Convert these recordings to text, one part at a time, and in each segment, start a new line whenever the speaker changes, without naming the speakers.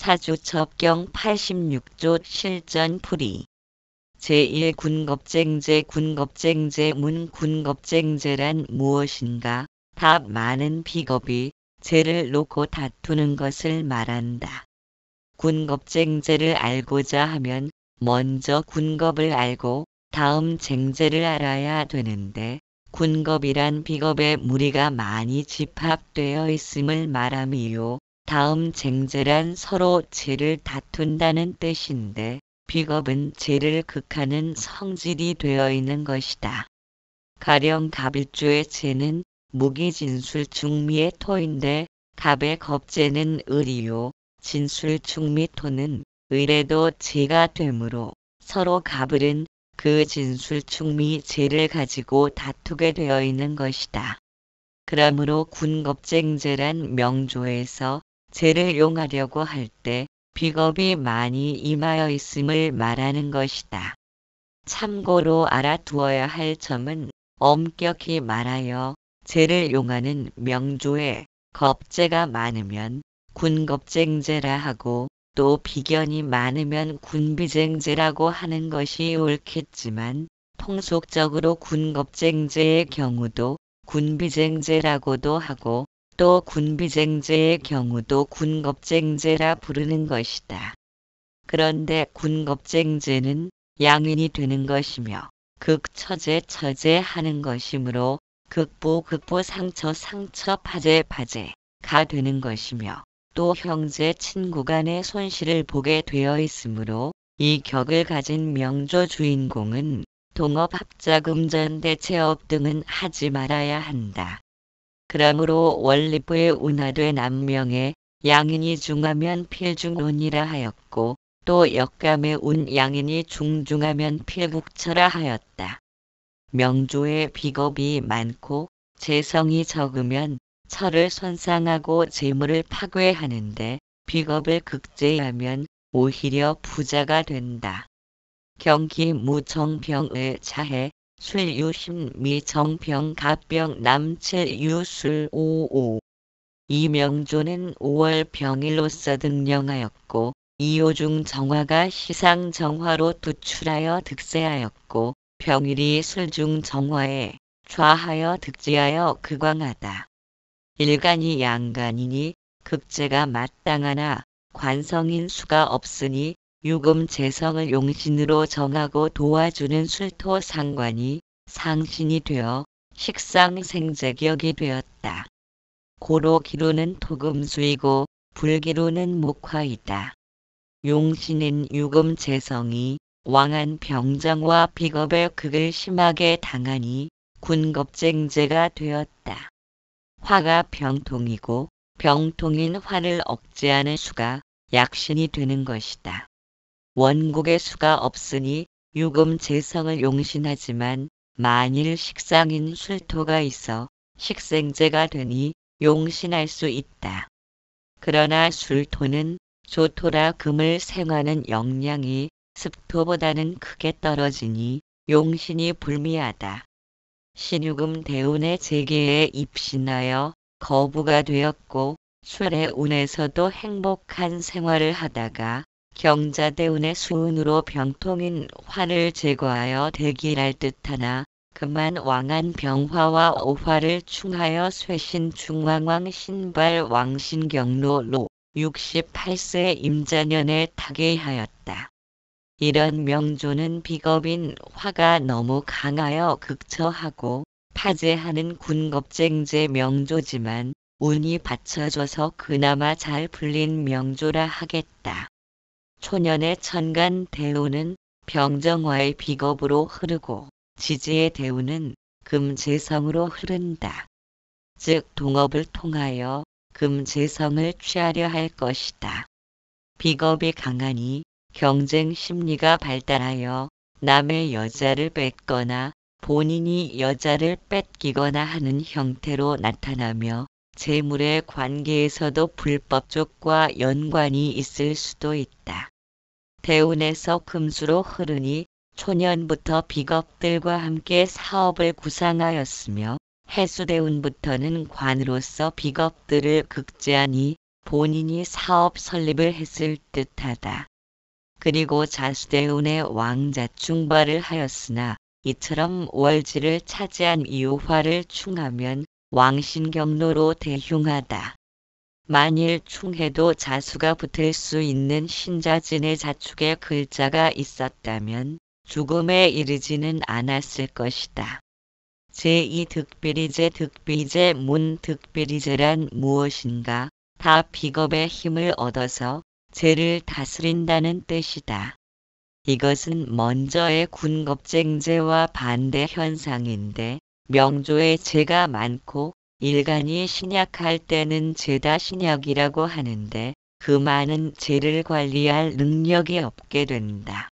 사주첩경 86조 실전풀이 제1군겁쟁제 군겁쟁제 문 군겁쟁제란 무엇인가? 답 많은 비겁이 제를 놓고 다투는 것을 말한다. 군겁쟁제를 알고자 하면 먼저 군겁을 알고 다음 쟁제를 알아야 되는데 군겁이란 비겁의 무리가 많이 집합되어 있음을 말함이요. 다음 쟁제란 서로 제를 다툰다는 뜻인데 비겁은 제를 극하는 성질이 되어 있는 것이다. 가령 갑일주의 제는 무기진술중미의 토인데 갑의 겁제는 을이요. 진술중미토는 을에도 제가 되므로 서로 갑을은 그 진술중미 제를 가지고 다투게 되어 있는 것이다. 그러므로 군겁쟁제란 명조에서 제를 용하려고 할 때 비겁이 많이 임하여 있음을 말하는 것이다. 참고로 알아두어야 할 점은 엄격히 말하여 제를 용하는 명조에 겁제가 많으면 군겁쟁제라 하고 또 비견이 많으면 군비쟁제라고 하는 것이 옳겠지만 통속적으로 군겁쟁제의 경우도 군비쟁제라고도 하고 또 군비쟁제의 경우도 군겁쟁제라 부르는 것이다. 그런데 군겁쟁제는 양인이 되는 것이며 극처제 처제하는 것이므로 극보 극보 상처 상처 파제 파제가 되는 것이며 또 형제 친구 간의 손실을 보게 되어 있으므로 이 격을 가진 명조 주인공은 동업 합작음전 대체업 등은 하지 말아야 한다. 그러므로 원리부의 운하된 암명에 양인이 중하면 필중운이라 하였고 또 역감의 운 양인이 중중하면 필국처라 하였다. 명조의 비겁이 많고 재성이 적으면 철을 손상하고 재물을 파괴하는데 비겁을 극제하면 오히려 부자가 된다. 경기 무정병의 자해 술유심 미정병 갑병 남칠 유술 55. 이 명조는 5월 병일로서 등령하였고 이호중 정화가 시상 정화로 두출하여 득세하였고 병일이 술중 정화에 좌하여 득지하여 극왕하다. 일간이 양간이니 극제가 마땅하나 관성인 수가 없으니 유금 재성을 용신으로 정하고 도와주는 술토 상관이 상신이 되어 식상생제격이 되었다. 고로 기루는 토금수이고 불기루는 목화이다. 용신은 유금 재성이 왕한 병정과 비겁의 극을 심하게 당하니 군겁쟁제가 되었다. 화가 병통이고 병통인 화를 억제하는 수가 약신이 되는 것이다. 원국의 수가 없으니 유금 재성을 용신하지만 만일 식상인 술토가 있어 식생제가 되니 용신할 수 있다. 그러나 술토는 조토라 금을 생하는 역량이 습토보다는 크게 떨어지니 용신이 불미하다. 신유금 대운의 재계에 입신하여 거부가 되었고 술의 운에서도 행복한 생활을 하다가 경자대운의 수운으로 병통인 화를 제거하여 대기할 듯하나 그만 왕한 병화와 오화를 충하여 쇠신 중왕왕 신발 왕신경로로 68세 임자년에 타계하였다. 이런 명조는 비겁인 화가 너무 강하여 극처하고 파제하는 군겁쟁제 명조지만 운이 받쳐줘서 그나마 잘 풀린 명조라 하겠다. 초년의 천간 대운은 병정화의 비겁으로 흐르고 지지의 대운은 금재성으로 흐른다. 즉 동업을 통하여 금재성을 취하려 할 것이다. 비겁이 강하니 경쟁 심리가 발달하여 남의 여자를 뺏거나 본인이 여자를 뺏기거나 하는 형태로 나타나며 재물의 관계에서도 불법적과 연관이 있을 수도 있다. 대운에서 금수로 흐르니 초년부터 비겁들과 함께 사업을 구상하였으며 해수대운부터는 관으로서 비겁들을 극제하니 본인이 사업 설립을 했을 듯하다. 그리고 자수대운의 왕자 충발을 하였으나 이처럼 월지를 차지한 이유화를 충하면 왕신경로로 대흉하다. 만일 충해도 자수가 붙을 수 있는 신자진의 자축에 글자가 있었다면 죽음에 이르지는 않았을 것이다. 제2득비리제 득비제 문득비리제란 무엇인가? 다 비겁의 힘을 얻어서 죄를 다스린다는 뜻이다. 이것은 먼저의 군겁쟁제와 반대 현상인데 명조에 죄가 많고 일간이 신약할 때는 죄다 신약이라고 하는데 그 많은 죄를 관리할 능력이 없게 된다.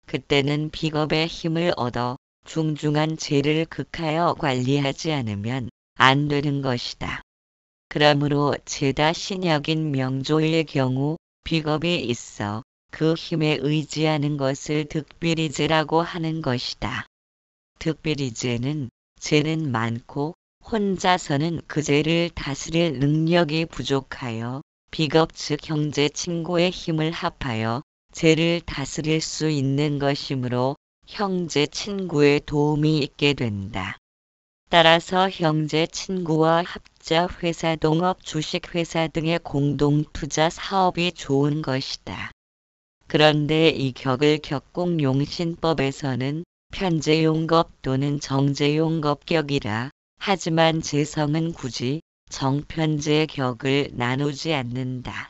그때는 비겁의 힘을 얻어 중중한 죄를 극하여 관리하지 않으면 안 되는 것이다. 그러므로 죄다 신약인 명조의 경우 비겁이 있어 그 힘에 의지하는 것을 득비리제라고 하는 것이다. 득비리제는 죄는 많고 혼자서는 그 죄를 다스릴 능력이 부족하여 비겁 즉 형제 친구의 힘을 합하여 죄를 다스릴 수 있는 것이므로 형제 친구의 도움이 있게 된다. 따라서 형제 친구와 합자 회사 동업 주식회사 등의 공동투자 사업이 좋은 것이다. 그런데 이 격을 격공용신법에서는 편제용겁 또는 정제용겁격이라 하지만 재성은 굳이 정편제 격을 나누지 않는다.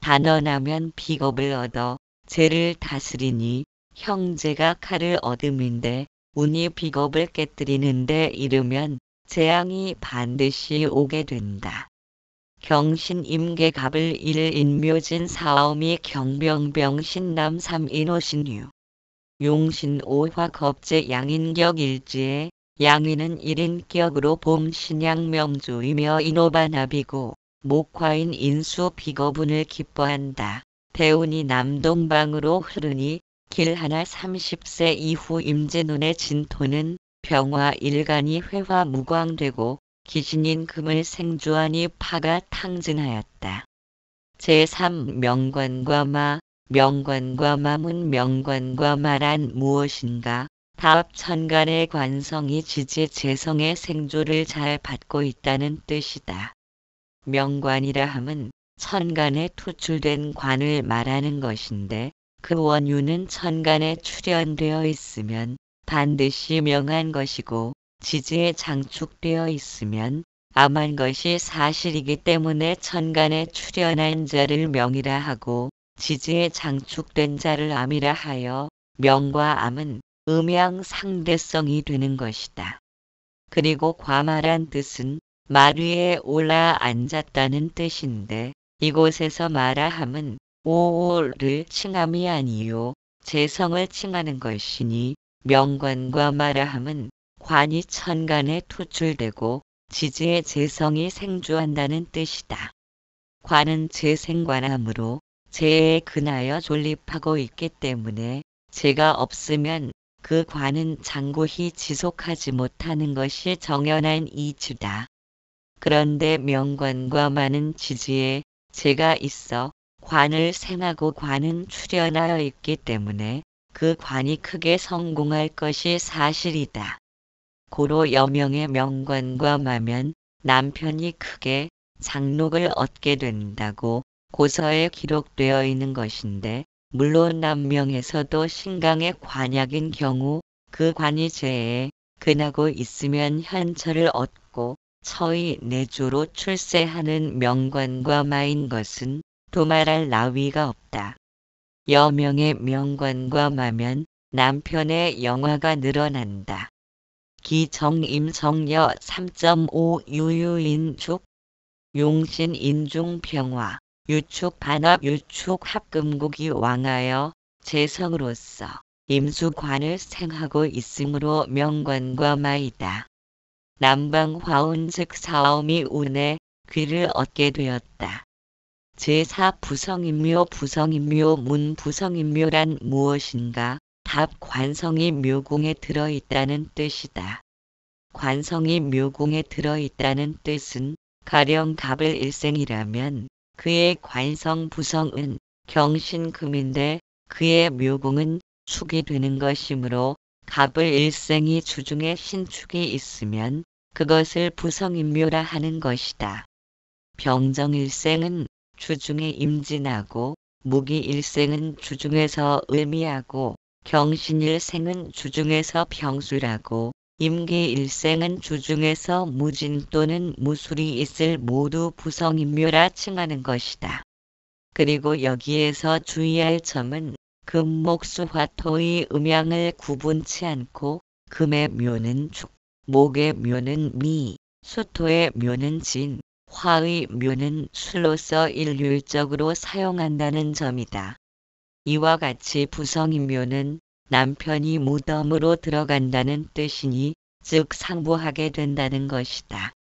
단언하면 비겁을 얻어 죄를 다스리니 형제가 칼을 얻음인데 운이 비겁을 깨뜨리는데 이르면 재앙이 반드시 오게 된다. 경신임계갑을 일인묘진 사오미 경병병 신남 삼인오신유 용신오화 겁제 양인격 일지에 양인은 1인격으로 봄신양 명조이며 인오반합이고 목화인 인수 비거분을 기뻐한다. 대운이 남동방으로 흐르니 길 하나 30세 이후 임진운의 진토는 병화 일간이 회화 무광되고 기신인 금을 생주하니 파가 탕진하였다. 제3 명관과 마 명관과 마문 명관과 마란 무엇인가? 다합 천간의 관성이 지지 재성의 생조를 잘 받고 있다는 뜻이다. 명관이라 함은 천간에 투출된 관을 말하는 것인데 그 원유는 천간에 출현되어 있으면 반드시 명한 것이고 지지에 장축되어 있으면 암한 것이 사실이기 때문에 천간에 출현한 자를 명이라 하고 지지에 장축된 자를 암이라 하여 명과 암은 음양상대성이 되는 것이다. 그리고 과마란 뜻은 말 위에 올라 앉았다는 뜻인데 이곳에서 마라함은 오를 칭함이 아니요 재성을 칭하는 것이니 명관과 마라함은 관이 천간에 투출되고 지지에 재성이 생주한다는 뜻이다. 관은 재생관하므로 재에 근하여 존립하고 있기 때문에 재가 없으면 그 관은 장고히 지속하지 못하는 것이 정연한 이치다. 그런데 명관과 마는 지지에 재가 있어 관을 생하고 관은 출현하여 있기 때문에 그 관이 크게 성공할 것이 사실이다. 고로 여명의 명관과 마면 남편이 크게 장록을 얻게 된다고 고서에 기록되어 있는 것인데 물론 남명에서도 신강의 관약인 경우 그 관이 재에 근하고 있으면 현처를 얻고 처의 내조로 출세하는 명관과 마인 것은 도말할 나위가 없다. 여명의 명관과 마면 남편의 영화가 늘어난다. 기정임정여 3.5 유유인축 용신인중병화 유축 반합 유축 합금국이 왕하여 재성으로서 임수관을 생하고 있으므로 명관과 마이다. 남방화운 즉 사오미 운에 귀를 얻게 되었다. 제4 부성인묘 부성인묘 문부성인묘란 무엇인가? 답 관성이 묘궁에 들어있다는 뜻이다. 관성이 묘궁에 들어있다는 뜻은 가령 갑을 일생이라면 그의 관성 부성은 경신금인데 그의 묘궁은 축이 되는 것이므로 갑을 일생이 주중에 신축이 있으면 그것을 부성인묘라 하는 것이다. 병정일생은 주중에 임진하고 무기일생은 주중에서 을미하고 경신일생은 주중에서 병술하고 임기일생은 주중에서 무진 또는 무술이 있을 모두 부성인묘라 칭하는 것이다. 그리고 여기에서 주의할 점은 금목수화토의 음양을 구분치 않고 금의 묘는 축, 목의 묘는 미, 수토의 묘는 진, 화의 묘는 술로서 일률적으로 사용한다는 점이다. 이와 같이 부성인묘는 남편이 무덤으로 들어간다는 뜻이니 즉 상부하게 된다는 것이다.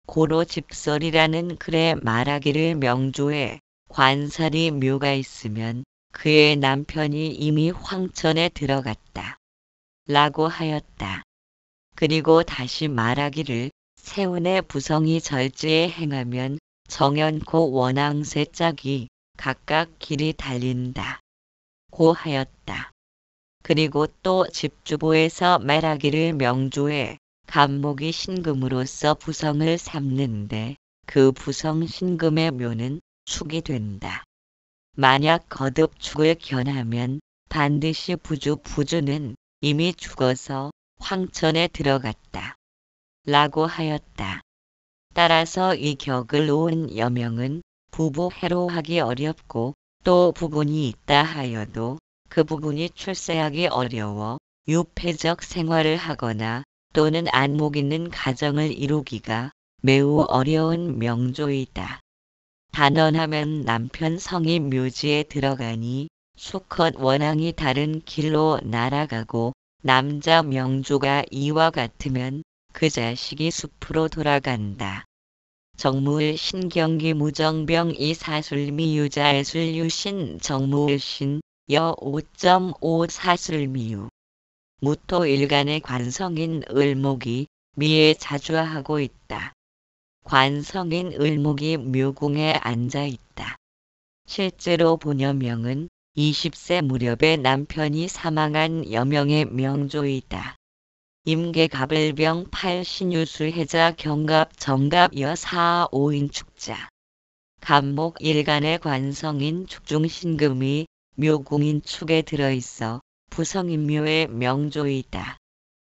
고로 집설이라는 글에 말하기를 명조에 관살이 묘가 있으면 그의 남편이 이미 황천에 들어갔다. 라고 하였다. 그리고 다시 말하기를 세운의 부성이 절지에 행하면 정연코 원앙새 짝이 각각 길이 달린다. 고 하였다. 그리고 또 집주보에서 말하기를 명조에 갑목이 신금으로서 부성을 삼는데 그 부성 신금의 묘는 축이 된다. 만약 거듭 축을 견하면 반드시 부주는 이미 죽어서 황천에 들어갔다. 라고 하였다. 따라서 이 격을 놓은 여명은 부부 해로하기 어렵고 또 부군이 있다 하여도 그 부군이 출세하기 어려워 유폐적 생활을 하거나 또는 안목 있는 가정을 이루기가 매우 어려운 명조이다. 단언하면 남편 성이 묘지에 들어가니 수컷 원앙이 다른 길로 날아가고 남자 명조가 이와 같으면 그 자식이 숲으로 돌아간다. 정무을 신경기 무정병 이사술미유자 애술유신 정무을신 여 5.5 사술미유 무토 일간의 관성인 을목이 미에 자주하고 있다. 관성인 을목이 묘궁에 앉아 있다. 실제로 본여명은 20세 무렵에 남편이 사망한 여명의 명조이다. 임계갑을병 8신유술해자 경갑 정갑 여4 5인 축자. 갑목 일간의 관성인 축중신금이 묘궁인 축에 들어있어 부성인묘의 명조이다.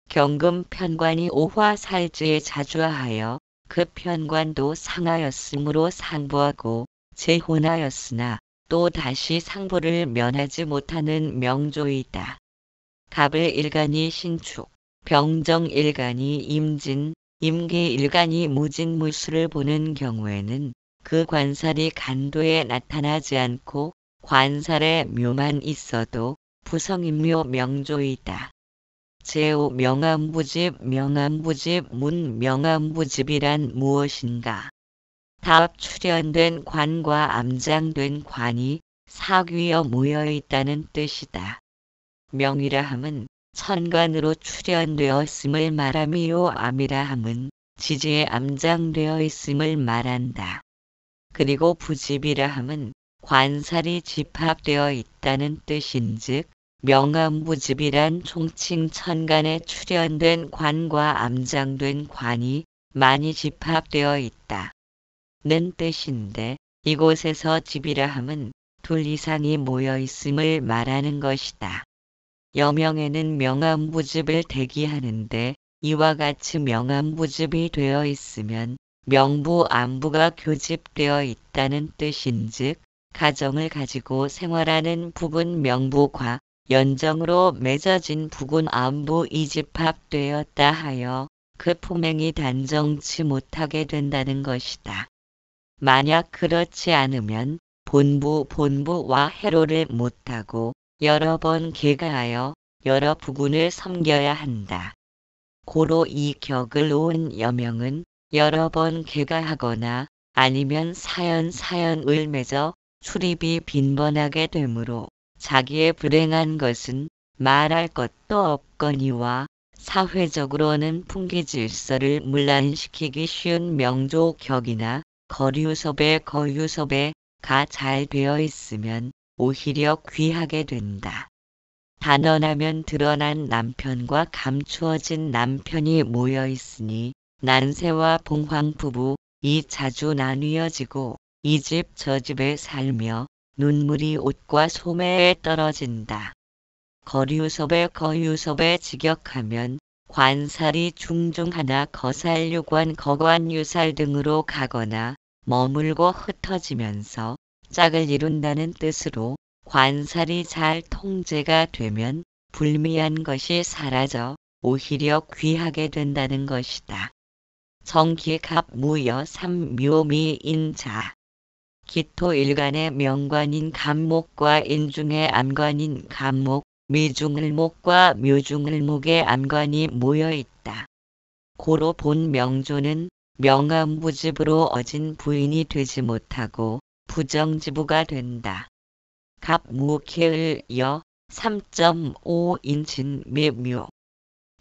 경금 편관이 오화살지에 자주하여 그 편관도 상하였으므로 상부하고 재혼하였으나 또 다시 상부를 면하지 못하는 명조이다. 갑을 일간이 신축, 병정 일간이 임진, 임기 일간이 무진 무술을 보는 경우에는 그 관살이 간도에 나타나지 않고 관살의 묘만 있어도 부성인묘 명조이다. 제5 명암부집 문 명암부집이란 무엇인가? 답 출현된 관과 암장된 관이 사귀어 모여 있다는 뜻이다. 명이라 함은 천관으로 출현되었음을 말함이요 암이라 함은 지지에 암장되어 있음을 말한다. 그리고 부집이라 함은 관살이 집합되어 있다는 뜻인즉 명암부집이란 총칭 천간에 출현된 관과 암장된 관이 많이 집합되어 있다. 는 뜻인데 이곳에서 집이라 함은 둘 이상이 모여 있음을 말하는 것이다. 여명에는 명암부집을 대기하는데 이와 같이 명암부집이 되어 있으면 명부 암부가 교집되어 있다는 뜻인즉 가정을 가지고 생활하는 부군 명부과 연정으로 맺어진 부군 암부 이집합되었다 하여 그 품행이 단정치 못하게 된다는 것이다. 만약 그렇지 않으면 본부와 해로를 못하고 여러 번 개가하여 여러 부군을 섬겨야 한다. 고로 이 격을 놓은 여명은 여러 번 개가하거나 아니면 사연을 맺어 출입이 빈번하게 되므로 자기의 불행한 것은 말할 것도 없거니와 사회적으로는 풍기질서를 문란시키기 쉬운 명조격이나 거류섭의 거유섭에가 잘 되어 있으면 오히려 귀하게 된다. 단언하면 드러난 남편과 감추어진 남편이 모여 있으니 난세와 봉황 부부이 자주 나뉘어지고 이 집 저 집에 살며 눈물이 옷과 소매에 떨어진다. 거류섭의 거유섭에 직역하면 관살이 중중 하나 거살유관 거관유살 등으로 가거나 머물고 흩어지면서 짝을 이룬다는 뜻으로 관살이 잘 통제가 되면 불미한 것이 사라져 오히려 귀하게 된다는 것이다. 정기갑무여 삼묘미인자 기토일간의 명관인 갑목과 인중의 안관인 갑목, 미중을목과 묘중을목의 안관이 모여 있다. 고로 본 명조는 명암부집으로 어진 부인이 되지 못하고 부정지부가 된다. 갑무케을여 3.5인친 미묘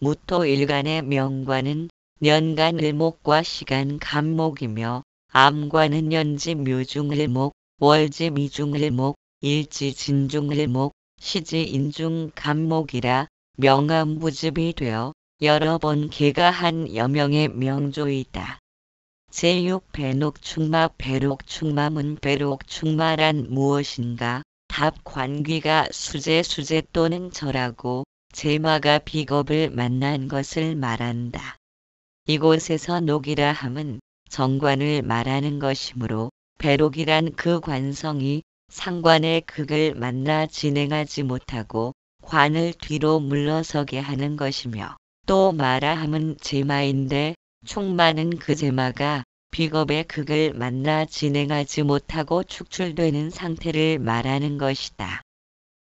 무토일간의 명관은 년간을목과 시간 갑목이며 암관은 연지 묘중을목, 월지 미중을목, 일지 진중을목, 시지 인중 갑목이라 명암부집이 되어 여러 번 개가한 여명의 명조이다. 제6배록충마 배록충마문 배록충마란 무엇인가? 답 관귀가 수제 또는 절하고 제마가 비겁을 만난 것을 말한다. 이곳에서 녹이라 함은 정관을 말하는 것이므로 배록이란 그 관성이 상관의 극을 만나 진행하지 못하고 관을 뒤로 물러서게 하는 것이며 또 마라 함은 제마인데 충마는 그 제마가 비겁의 극을 만나 진행하지 못하고 축출되는 상태를 말하는 것이다.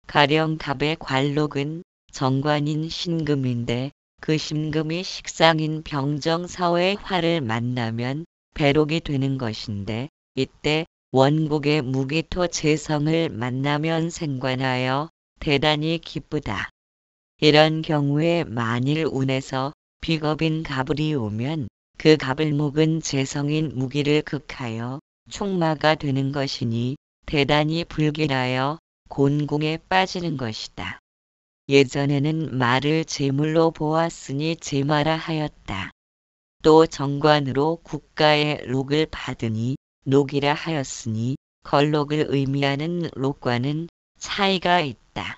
가령 갑의 관록은 정관인 신금인데 그 신금이 식상인 병정사의 화를 만나면 배록이 되는 것인데 이때 원국의 무기토 재성을 만나면 생관하여 대단히 기쁘다. 이런 경우에 만일 운에서 비겁인 갑을이 오면 그 갑을 목은 재성인 무기를 극하여 충마가 되는 것이니 대단히 불길하여 곤궁에 빠지는 것이다. 예전에는 말을 제물로 보았으니 제마라 하였다. 또 정관으로 국가의 록을 받으니 녹이라 하였으니 걸록을 의미하는 록과는 차이가 있다.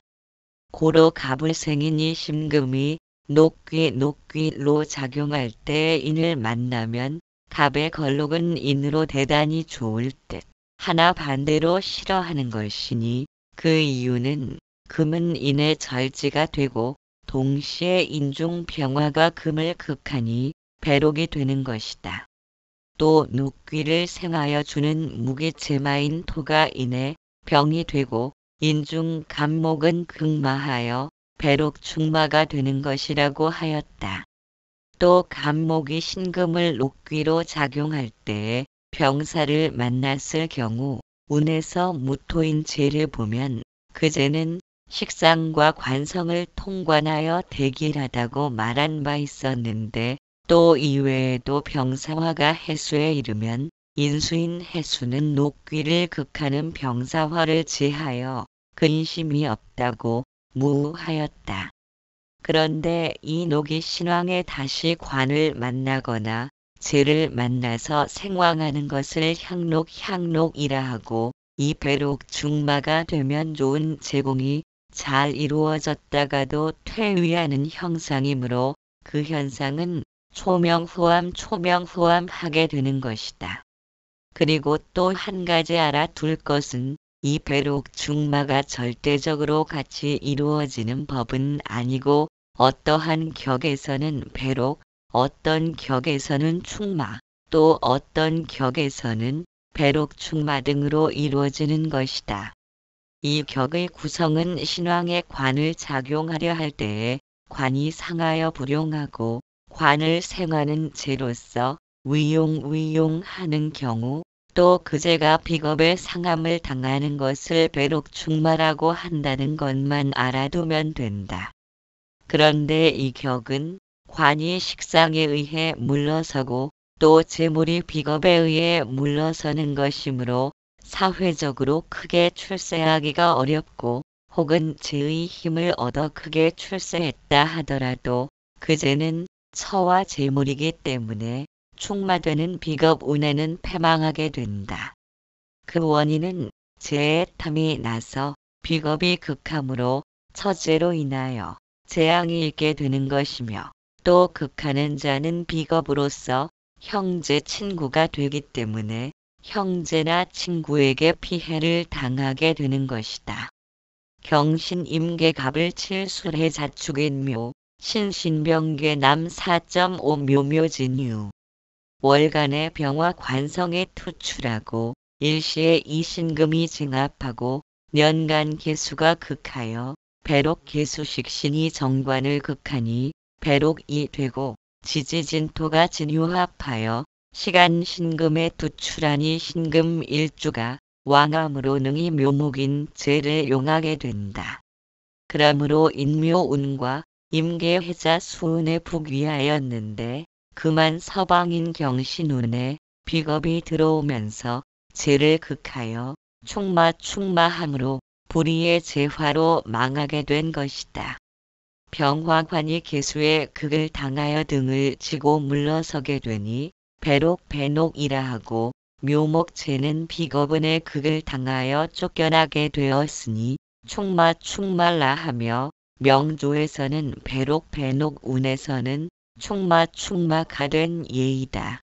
고로 갑을생인이 심금이 녹귀로 작용할 때 인을 만나면 갑의 걸록은 인으로 대단히 좋을 듯 하나 반대로 싫어하는 것이니 그 이유는 금은 인의 절지가 되고 동시에 인중 병화가 금을 극하니 배록이 되는 것이다. 또 녹귀를 생하여 주는 무기체마인 토가 인의 병이 되고 인중 갑목은 극마하여 배록 충마가 되는 것이라고 하였다. 또 갑목이 신금을 녹귀로 작용할 때에 병사를 만났을 경우 운에서 무토인 재를 보면 그 재는 식상과 관성을 통관하여 대길하다고 말한 바 있었는데 또 이외에도 병사화가 해수에 이르면 인수인 해수는 녹귀를 극하는 병사화를 제하여 근심이 없다고 무하였다. 그런데 이 녹이 신왕에 다시 관을 만나거나 재를 만나서 생왕하는 것을 향록이라 하고 이 배록 중마가 되면 좋은 제공이 잘 이루어졌다가도 퇴위하는 형상이므로 그 현상은 초명후암 하게 되는 것이다. 그리고 또 한 가지 알아둘 것은 이 배록 중마가 절대적으로 같이 이루어지는 법은 아니고 어떠한 격에서는 배록, 어떤 격에서는 충마, 또 어떤 격에서는 배록 충마 등으로 이루어지는 것이다. 이 격의 구성은 신왕의 관을 작용하려 할 때에 관이 상하여 불용하고 관을 생하는 재로서 위용하는 경우 또 그 재가 비겁의 상함을 당하는 것을 배록 충마라고 한다는 것만 알아두면 된다. 그런데 이 격은 관이 식상에 의해 물러서고 또 재물이 비겁에 의해 물러서는 것이므로 사회적으로 크게 출세하기가 어렵고 혹은 재의 힘을 얻어 크게 출세했다 하더라도 그 재는 처와 재물이기 때문에 충마되는 비겁 운에는 패망하게 된다. 그 원인은 재의 탐이 나서 비겁이 극함으로 처재로 인하여 재앙이 있게 되는 것이며 또 극하는 자는 비겁으로서 형제 친구가 되기 때문에 형제나 친구에게 피해를 당하게 되는 것이다. 경신 임계갑을 칠술해 자축인묘 신신병괴 남 4.5 묘묘진유 월간의 병화 관성에 투출하고 일시에 이신금이 증합하고 년간 개수가 극하여 배록 개수식신이 정관을 극하니 배록이 되고 지지진토가 진유합하여 시간 신금에 투출하니 신금 일주가 왕암으로 능히 묘목인 재를 용하게 된다. 그러므로 인묘운과 임계해자 수운에 북위하였는데 그만 서방인 경신운에 비겁이 들어오면서 재를 극하여 충마함으로 불의의 재화로 망하게 된 것이다. 병화관이 개수의 극을 당하여 등을 지고 물러서게 되니 배록배녹이라 하고 묘목재는 비겁운의 극을 당하여 쫓겨나게 되었으니 충마라 하며 명조에서는 배록배녹운에서는 충마가 된 예이다.